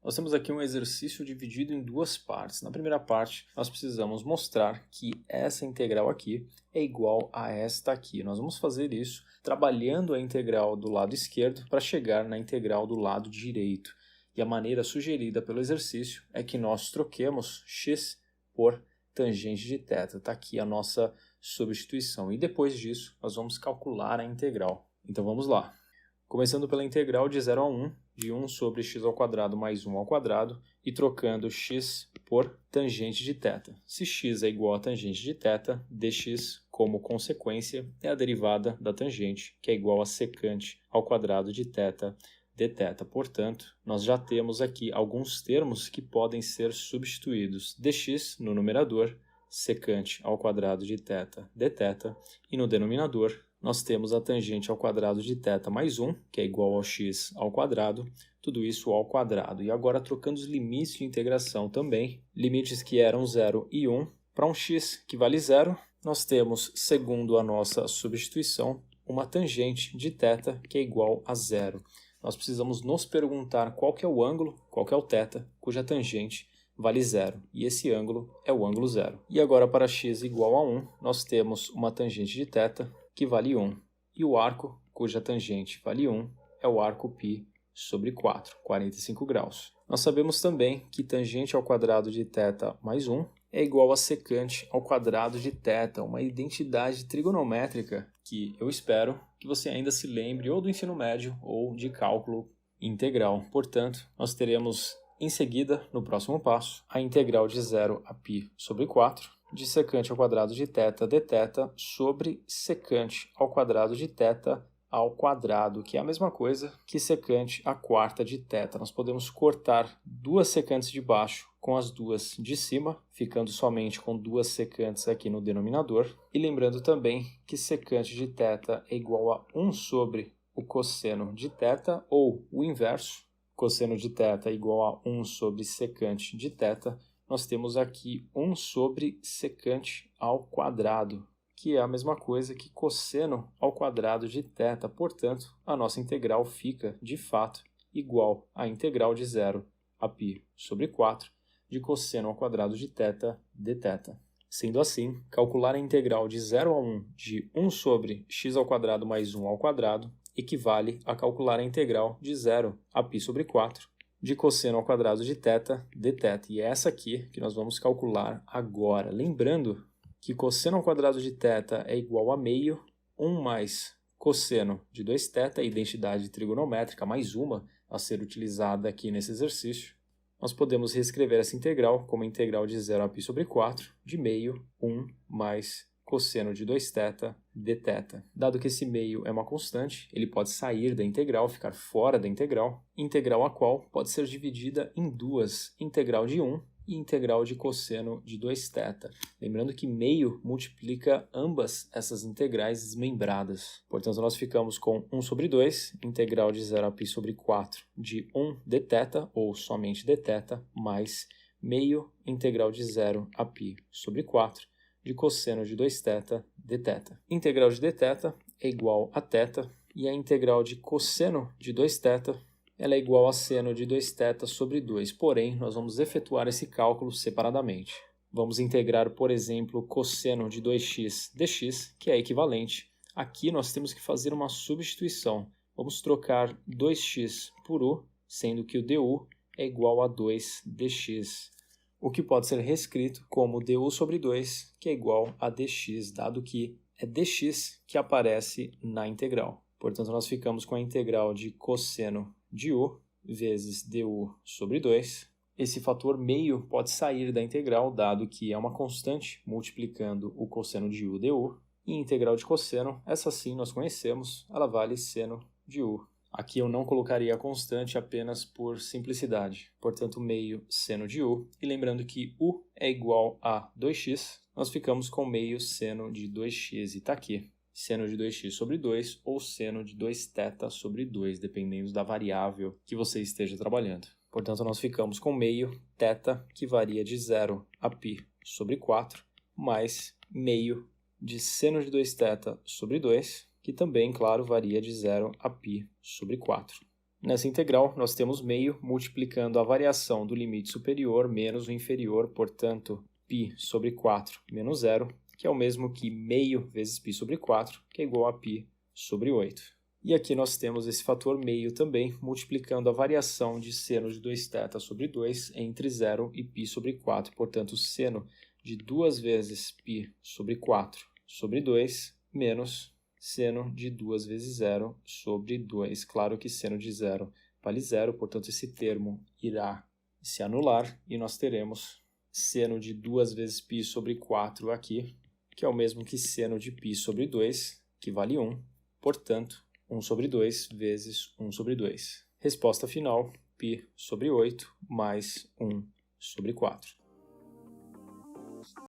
Nós temos aqui um exercício dividido em duas partes. Na primeira parte, nós precisamos mostrar que essa integral aqui é igual a esta aqui. Nós vamos fazer isso trabalhando a integral do lado esquerdo para chegar na integral do lado direito. E a maneira sugerida pelo exercício é que nós troquemos x por tangente de θ. Está aqui a nossa substituição. E depois disso, nós vamos calcular a integral. Então vamos lá. Começando pela integral de 0 a 1, de 1 sobre x ao quadrado mais 1 ao quadrado, e trocando x por tangente de θ. Se x é igual a tangente de θ, dx, como consequência, é a derivada da tangente, que é igual a secante ao quadrado de θ dθ. Portanto, nós já temos aqui alguns termos que podem ser substituídos. dx no numerador, secante ao quadrado de θ dθ, e no denominador, nós temos a tangente ao quadrado de θ mais 1, que é igual ao x ao quadrado, tudo isso ao quadrado. E agora trocando os limites de integração também, limites que eram 0 e 1, para um x que vale 0, nós temos, segundo a nossa substituição, uma tangente de θ que é igual a 0. Nós precisamos nos perguntar qual que é o ângulo, qual que é o θ, cuja tangente vale 0. E esse ângulo é o ângulo 0. E agora para x igual a 1, nós temos uma tangente de θ que vale 1. E o arco, cuja tangente vale 1, é o arco π sobre 4, 45 graus. Nós sabemos também que tangente ao quadrado de θ mais 1 é igual a secante ao quadrado de θ, uma identidade trigonométrica que eu espero que você ainda se lembre ou do ensino médio ou de cálculo integral. Portanto, nós teremos em seguida, no próximo passo, a integral de 0 a π sobre 4, de secante ao quadrado de θ dθ sobre secante ao quadrado de θ ao quadrado, que é a mesma coisa que secante à quarta de θ. Nós podemos cortar duas secantes de baixo com as duas de cima, ficando somente com duas secantes aqui no denominador. E lembrando também que secante de θ é igual a 1 sobre o cosseno de θ, ou o inverso, cosseno de θ é igual a 1 sobre secante de θ, nós temos aqui 1 sobre secante ao quadrado, que é a mesma coisa que cosseno ao quadrado de θ. Portanto, a nossa integral fica, de fato, igual à integral de 0 a π sobre 4 de cosseno ao quadrado de θ dθ. Sendo assim, calcular a integral de 0 a 1 de 1 sobre x ao quadrado mais 1 ao quadrado equivale a calcular a integral de 0 a π sobre 4 de cosseno ao quadrado de θ dθ. E é essa aqui que nós vamos calcular agora. Lembrando que cosseno ao quadrado de θ é igual a meio, 1 mais cosseno de 2θ, identidade trigonométrica, mais uma a ser utilizada aqui nesse exercício. Nós podemos reescrever essa integral como integral de 0 a π sobre 4, de meio, 1 mais cosseno de 2θ dθ. Dado que esse meio é uma constante, ele pode sair da integral, ficar fora da integral a qual pode ser dividida em duas, integral de 1 e integral de cosseno de 2θ. Lembrando que meio multiplica ambas essas integrais desmembradas. Portanto, nós ficamos com 1 sobre 2, integral de 0 a π sobre 4 de 1 dθ, ou somente dθ, mais meio integral de 0 a π sobre 4 de cosseno de 2θ dθ. Integral de dθ é igual a θ, e a integral de cosseno de 2θ ela é igual a seno de 2θ sobre 2, porém, nós vamos efetuar esse cálculo separadamente. Vamos integrar, por exemplo, cosseno de 2x dx, que é equivalente. Aqui nós temos que fazer uma substituição. Vamos trocar 2x por u, sendo que o du é igual a 2 dx, o que pode ser reescrito como du sobre 2, que é igual a dx, dado que é dx que aparece na integral. Portanto, nós ficamos com a integral de cosseno de u vezes du sobre 2. Esse fator meio pode sair da integral, dado que é uma constante multiplicando o cosseno de u du. E integral de cosseno, essa sim nós conhecemos, ela vale seno de u. Aqui eu não colocaria a constante apenas por simplicidade. Portanto, meio seno de u. E lembrando que u é igual a 2x, nós ficamos com meio seno de 2x, e está aqui. Seno de 2x sobre 2 ou seno de 2θ sobre 2, dependendo da variável que você esteja trabalhando. Portanto, nós ficamos com meio θ, que varia de 0 a π sobre 4, mais meio de seno de 2θ sobre 2, que também, claro, varia de 0 a π sobre 4. Nessa integral, nós temos meio multiplicando a variação do limite superior menos o inferior, portanto, π sobre 4 menos 0, que é o mesmo que meio vezes π sobre 4, que é igual a π sobre 8. E aqui nós temos esse fator meio também, multiplicando a variação de seno de 2θ sobre 2 entre 0 e π sobre 4, portanto, seno de 2 vezes π sobre 4 sobre 2 menos seno de 2 vezes 0 sobre 2. Claro que seno de 0 vale 0, portanto, esse termo irá se anular e nós teremos seno de 2 vezes π sobre 4 aqui, que é o mesmo que seno de π sobre 2, que vale 1, portanto, 1 sobre 2 vezes 1 sobre 2. Resposta final, π sobre 8 mais 1 sobre 4.